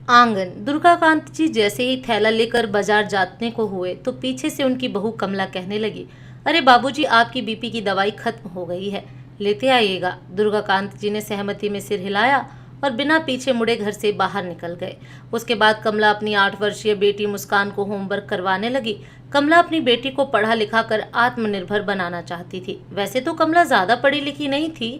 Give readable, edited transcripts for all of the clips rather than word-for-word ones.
आंगन। दुर्गाकांत जी जैसे ही थैला लेकर बाजार जाने को हुए तो पीछे से उनकी बहू कमला कहने लगी, अरे बाबूजी, आपकी बीपी की दवाई खत्म हो गई है, लेते आइएगा। दुर्गाकांत जी ने सहमति में सिर हिलाया और बिना पीछे मुड़े घर से बाहर निकल गए। उसके बाद कमला अपनी 8 वर्षीय बेटी मुस्कान को होमवर्क करवाने लगी। कमला अपनी बेटी को पढ़ा लिखा कर आत्मनिर्भर बनाना चाहती थी। वैसे तो कमला ज्यादा पढ़ी लिखी नहीं थी,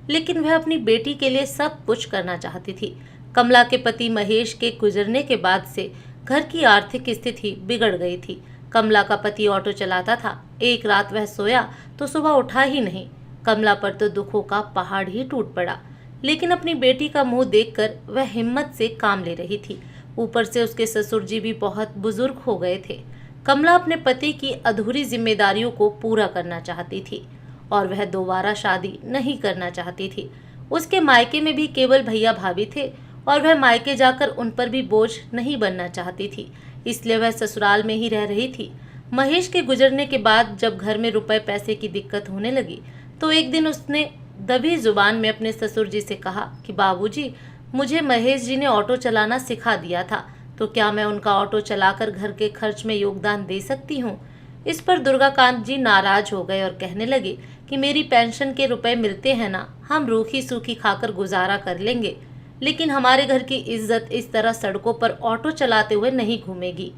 लेकिन वह अपनी बेटी के लिए सब कुछ करना चाहती थी। कमला के पति महेश के गुजरने के बाद से घर की आर्थिक स्थिति बिगड़ गई थी। कमला का पति ऑटो चलाता था। एक रात वह सोया तो सुबह उठा ही नहीं। कमला पर तो दुखों का पहाड़ ही टूट पड़ा, लेकिन अपनी बेटी का मुंह देखकर वह हिम्मत से काम ले रही थी। ऊपर से उसके ससुर जी भी बहुत बुजुर्ग हो गए थे। कमला अपने पति की अधूरी जिम्मेदारियों को पूरा करना चाहती थी और वह दोबारा शादी नहीं करना चाहती थी। उसके मायके में भी केवल भैया भाभी थे और वह मायके जाकर उन पर भी बोझ नहीं बनना चाहती थी, इसलिए वह ससुराल में ही रह रही थी। महेश के गुजरने के बाद जब घर में रुपए पैसे की दिक्कत होने लगी तो एक दिन उसने दबी जुबान में अपने ससुर जी से कहा कि बाबूजी, मुझे महेश जी ने ऑटो चलाना सिखा दिया था, तो क्या मैं उनका ऑटो चलाकर घर के खर्च में योगदान दे सकती हूँ। इस पर दुर्गाकांत जी नाराज हो गए और कहने लगे कि मेरी पेंशन के रुपए मिलते हैं ना, हम रूखी सूखी खाकर गुजारा कर लेंगे, लेकिन हमारे घर की इज्जत इस तरह सड़कों पर ऑटो चलाते हुए नहीं घूमेगी।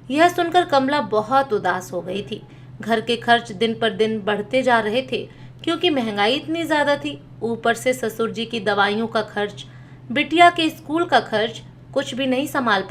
यह सुनकर कमला बहुत उदास हो गई थी। घर के खर्च दिन पर दिन बढ़ते जा रहे थे क्योंकि महंगाई इतनी ज्यादा थी। ऊपर से ससुर जी की दवाइयों का खर्च, बिटिया के स्कूल का खर्च, कुछ भी नहीं संभल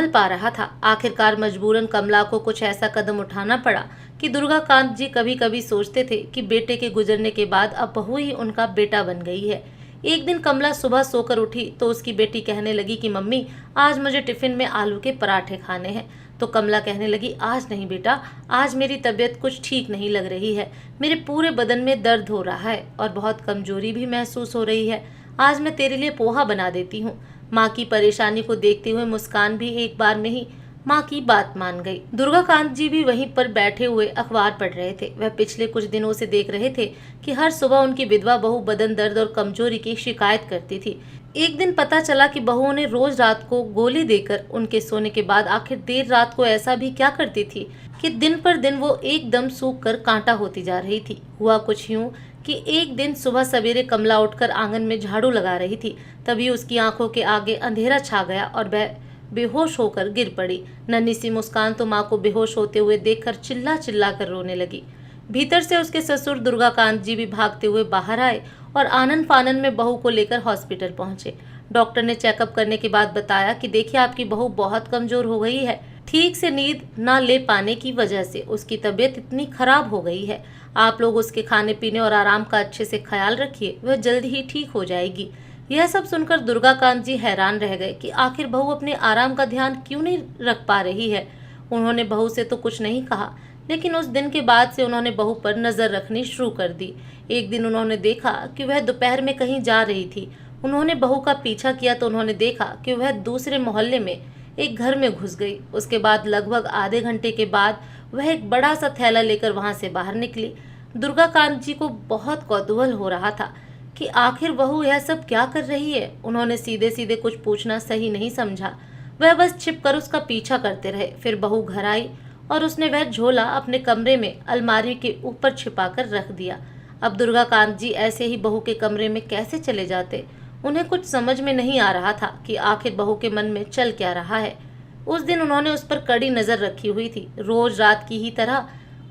पा रहा था। आखिरकार मजबूरन कमला को कुछ ऐसा कदम उठाना पड़ा कि दुर्गाकांत जी कभी कभी सोचते थे कि बेटे के गुजरने के बाद अब बहू ही उनका बेटा बन गई है। एक दिन कमला सुबह सोकर उठी तो उसकी बेटी कहने लगी कि मम्मी, आज मुझे टिफिन में आलू के पराठे खाने हैं। तो कमला कहने लगी, आज नहीं बेटा, आज मेरी तबीयत कुछ ठीक नहीं लग रही है, मेरे पूरे बदन में दर्द हो रहा है और बहुत कमजोरी भी महसूस हो रही है। आज मैं तेरे लिए पोहा बना देती हूँ। माँ की परेशानी को देखते हुए मुस्कान भी एक बार में ही माँ की बात मान गई। दुर्गाकांत जी भी वहीं पर बैठे हुए अखबार पढ़ रहे थे। वह पिछले कुछ दिनों से देख रहे थे कि हर सुबह उनकी विधवा बहू बदन दर्द और कमजोरी की शिकायत करती थी। एक दिन पता चला कि बहुओं ने रोज रात को गोली देकर उनके सोने के बाद आखिर देर रात को ऐसा भी क्या करती थी कि दिन पर दिन वो एकदम सूख कर कांटा होती जा रही थी। हुआ कुछ यूं कि एक दिन सुबह सवेरे कमला उठकर आंगन में झाड़ू लगा रही थी, तभी उसकी आंखों के आगे अंधेरा छा गया और वह बेहोश होकर गिर पड़ी। नन्ही सी मुस्कान तो माँ को बेहोश होते हुए देखकर चिल्ला चिल्ला कर रोने लगी। भीतर से उसके ससुर दुर्गाकांत जी भी भागते हुए बाहर आए और आनन फानन में बहू को लेकर हॉस्पिटल पहुंचे। डॉक्टर ने चेकअप करने के बाद बताया कि देखिए, आपकी बहू बहुत कमजोर हो गई है। ठीक से नींद न ले पाने की वजह से उसकी तबीयत इतनी खराब हो गई है। आप लोग उसके खाने पीने और आराम का अच्छे से ख्याल रखिए, वह जल्द ही ठीक हो जाएगी। यह सब सुनकर दुर्गाकांत जी हैरान रह गए कि आखिर बहू अपने आराम का ध्यान क्यों नहीं रख पा रही है। उन्होंने बहू से तो कुछ नहीं कहा, लेकिन उस दिन के बाद से उन्होंने बहू पर नजर रखनी शुरू कर दी। एक दिन उन्होंने देखा कि वह दोपहर में कहीं जा रही थी। उन्होंने बहू का पीछा किया तो उन्होंने देखा कि वह दूसरे मोहल्ले में एक घर में घुस गई। उसके बाद लगभग आधे घंटे के बाद वह एक बड़ा सा थैला लेकर वहां से बाहर निकली। दुर्गाकांत जी को बहुत कौतूहल हो रहा था कि आखिर बहू यह सब क्या कर रही है। उन्होंने सीधे सीधे कुछ पूछना सही नहीं समझा। वह बस छिपकर उसका पीछा करते रहे। फिर बहू घर आई और उसने वह झोला अपने कमरे में अलमारी के ऊपर छिपाकर रख दिया। अब दुर्गाकांत जी ऐसे ही बहू के कमरे में कैसे चले जाते, उन्हें कुछ समझ में नहीं आ रहा था कि आखिर बहू के मन में चल क्या रहा है। उस दिन उन्होंने उस पर कड़ी नजर रखी हुई थी। रोज रात की ही तरह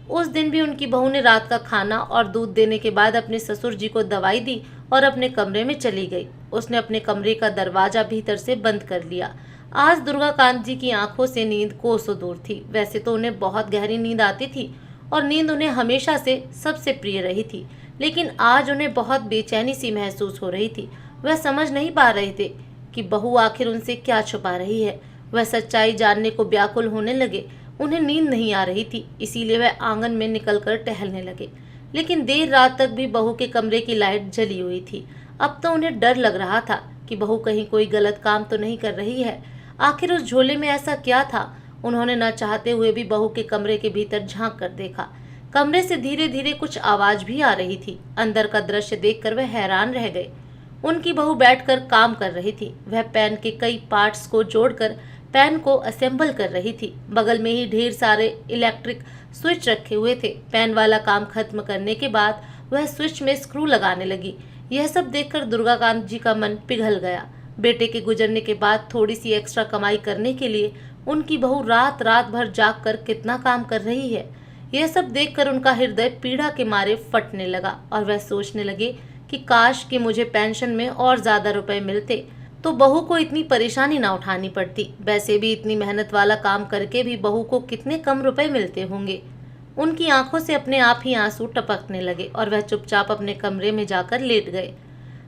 उस दिन भी उनकी बहू ने रात का खाना और दूध देने के बाद अपने ससुर जी को दवाई दी और अपने कमरे में चली गई। उसने अपने कमरे का दरवाजा भीतर से बंद कर लिया। आज दुर्गाकांत जी की आंखों से नींद कोसों दूर थी। वैसे तो उन्हें बहुत गहरी नींद आती थी और नींद उन्हें हमेशा से सबसे प्रिय रही थी, लेकिन आज उन्हें बहुत बेचैनी सी महसूस हो रही थी। वह समझ नहीं पा रहे थे कि बहू आखिर उनसे क्या छुपा रही है। वह सच्चाई जानने को व्याकुल होने लगे। उन्हें नींद नहीं आ रही थी, इसीलिए वह आंगन में निकलकर टहलने लगे, लेकिन देर रात तक भी बहू के कमरे की लाइट जली हुई थी। अब तो उन्हें डर लग रहा था कि बहू कहीं कोई गलत काम तो नहीं कर रही है। आखिर उस झोले में ऐसा क्या था। उन्होंने न चाहते हुए भी बहू के कमरे के भीतर झांक कर देखा। कमरे से धीरे धीरे कुछ आवाज भी आ रही थी। अंदर का दृश्य देखकर वह हैरान रह गए। उनकी बहू बैठकर काम कर रही थी। वह पेन के कई पार्ट्स को जोड़कर पेन को असेंबल कर रही थी। बगल में ही ढेर सारे इलेक्ट्रिक स्विच रखे हुए थे। पेन वाला काम खत्म करने के बाद वह स्विच में स्क्रू लगाने लगी। यह सब देखकर दुर्गाकांत जी का मन पिघल गया। बेटे के गुजरने के बाद थोड़ी सी एक्स्ट्रा कमाई करने के लिए उनकी बहू रात रात भर जाग कर कितना काम कर रही है। यह सब देखकर उनका हृदय पीड़ा के मारे फटने लगा और वह सोचने लगे कि काश कि मुझे पेंशन में और ज्यादा रुपए मिलते तो बहू को इतनी परेशानी ना उठानी पड़ती। वैसे भी इतनी मेहनत वाला काम करके भी बहू को कितने कम रुपए मिलते होंगे। उनकी आंखों से अपने आप ही आंसू टपकने लगे और वह चुपचाप अपने कमरे में जाकर लेट गए।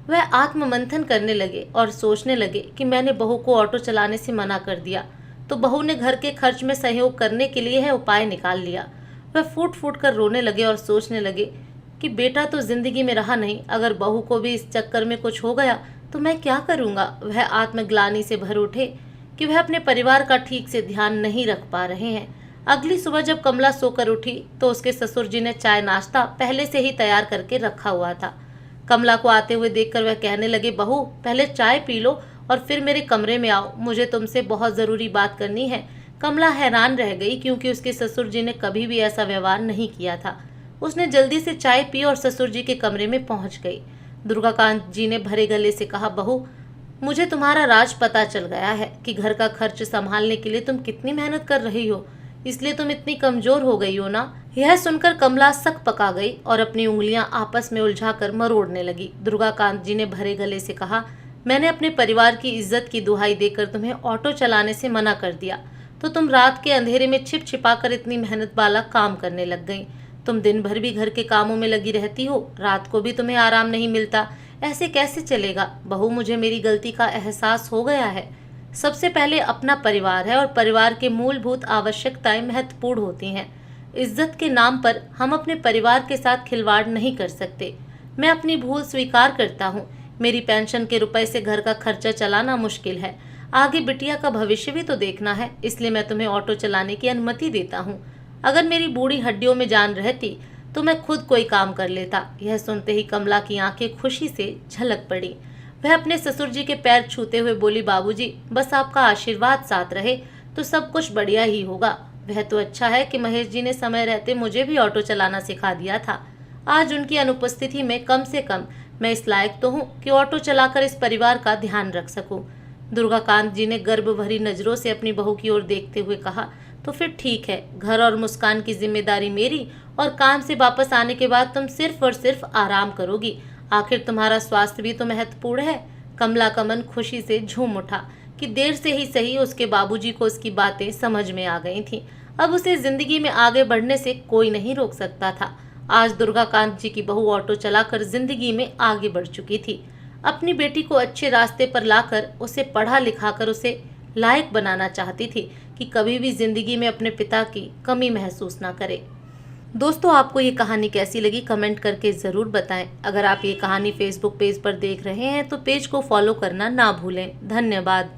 वह आत्ममंथन करने लगे और सोचने लगे कि मैंने बहू को ऑटो चलाने से मना कर दिया तो बहू ने घर के खर्च में सहयोग करने के लिए यह उपाय निकाल लिया। वह फूट फूट कर रोने लगे और सोचने लगे कि बेटा तो जिंदगी में रहा नहीं, अगर बहू को भी इस चक्कर में कुछ हो गया तो मैं क्या करूंगा। वह आत्मग्लानि से भर उठे कि वह अपने परिवार का ठीक से ध्यान नहीं रख पा रहे हैं। अगली सुबह जब कमला सोकर उठी तो उसके ससुर जी ने चाय नाश्ता पहले से ही तैयार करके रखा हुआ था। कमला को आते हुए देखकर वह कहने लगे, बहू पहले चाय पी लो और फिर मेरे कमरे में आओ, मुझे तुमसे बहुत ज़रूरी बात करनी है। कमला हैरान रह गई क्योंकि उसके ससुर जी ने कभी भी ऐसा व्यवहार नहीं किया था। उसने जल्दी से चाय पी और ससुर जी के कमरे में पहुंच गई। दुर्गाकांत जी ने भरे गले से कहा, बहू मुझे तुम्हारा राज पता चल गया है कि घर का खर्च संभालने के लिए तुम कितनी मेहनत कर रही हो, इसलिए तुम इतनी कमजोर हो गई हो ना। यह सुनकर कमला सक पका गई और अपनी उंगलियां आपस में उलझाकर मरोड़ने लगी। दुर्गाकांत जी ने भरे गले से कहा, मैंने अपने परिवार की इज्जत की दुहाई देकर तुम्हें ऑटो चलाने से मना कर दिया तो तुम रात के अंधेरे में छिप छिपाकर इतनी मेहनत वाला काम करने लग गई। तुम दिन भर भी घर के कामों में लगी रहती हो, रात को भी तुम्हें आराम नहीं मिलता। ऐसे कैसे चलेगा। बहू मुझे मेरी गलती का एहसास हो गया है। सबसे पहले अपना परिवार है और परिवार के मूलभूत आवश्यकताएं महत्वपूर्ण होती हैं। इज्जत के नाम पर हम अपने परिवार के साथ खिलवाड़ नहीं कर सकते। मैं अपनी भूल स्वीकार करता हूँ। मेरी पेंशन के रुपए से घर का खर्चा चलाना मुश्किल है, आगे बिटिया का भविष्य भी तो देखना है, इसलिए मैं तुम्हें ऑटो चलाने की अनुमति देता हूँ। अगर मेरी बूढ़ी हड्डियों में जान रहती तो मैं खुद कोई काम कर लेता। यह सुनते ही कमला की आंखें खुशी से झलक पड़ी। वह अपने ससुर जी के पैर छूते हुए बोली, बाबूजी बस आपका आशीर्वाद साथ रहे तो सब कुछ बढ़िया ही होगा। वह तो अच्छा है कि महेश जी ने समय रहते मुझे भी ऑटो चलाना सिखा दिया था। आज उनकी अनुपस्थिति में कम से कम मैं इस लायक तो हूँ कि ऑटो चलाकर इस परिवार का ध्यान रख सकूं। दुर्गाकांत जी ने गर्व भरी नजरों से अपनी बहू की ओर देखते हुए कहा, तो फिर ठीक है, घर और मुस्कान की जिम्मेदारी मेरी और काम से वापस आने के बाद तुम सिर्फ और सिर्फ आराम करोगी। आखिर तुम्हारा स्वास्थ्य भी तो महत्वपूर्ण है। कमला का मन खुशी से झूम उठा कि देर से ही सही उसके बाबूजी को उसकी बातें समझ में आ गई थीं। अब उसे जिंदगी में आगे बढ़ने से कोई नहीं रोक सकता था। आज दुर्गाकांत जी की बहू ऑटो चलाकर जिंदगी में आगे बढ़ चुकी थी। अपनी बेटी को अच्छे रास्ते पर लाकर उसे पढ़ा लिखाकर उसे लायक बनाना चाहती थी कि कभी भी जिंदगी में अपने पिता की कमी महसूस ना करे। दोस्तों, आपको ये कहानी कैसी लगी कमेंट करके ज़रूर बताएं। अगर आप ये कहानी फेसबुक पेज पर देख रहे हैं तो पेज को फॉलो करना ना भूलें। धन्यवाद।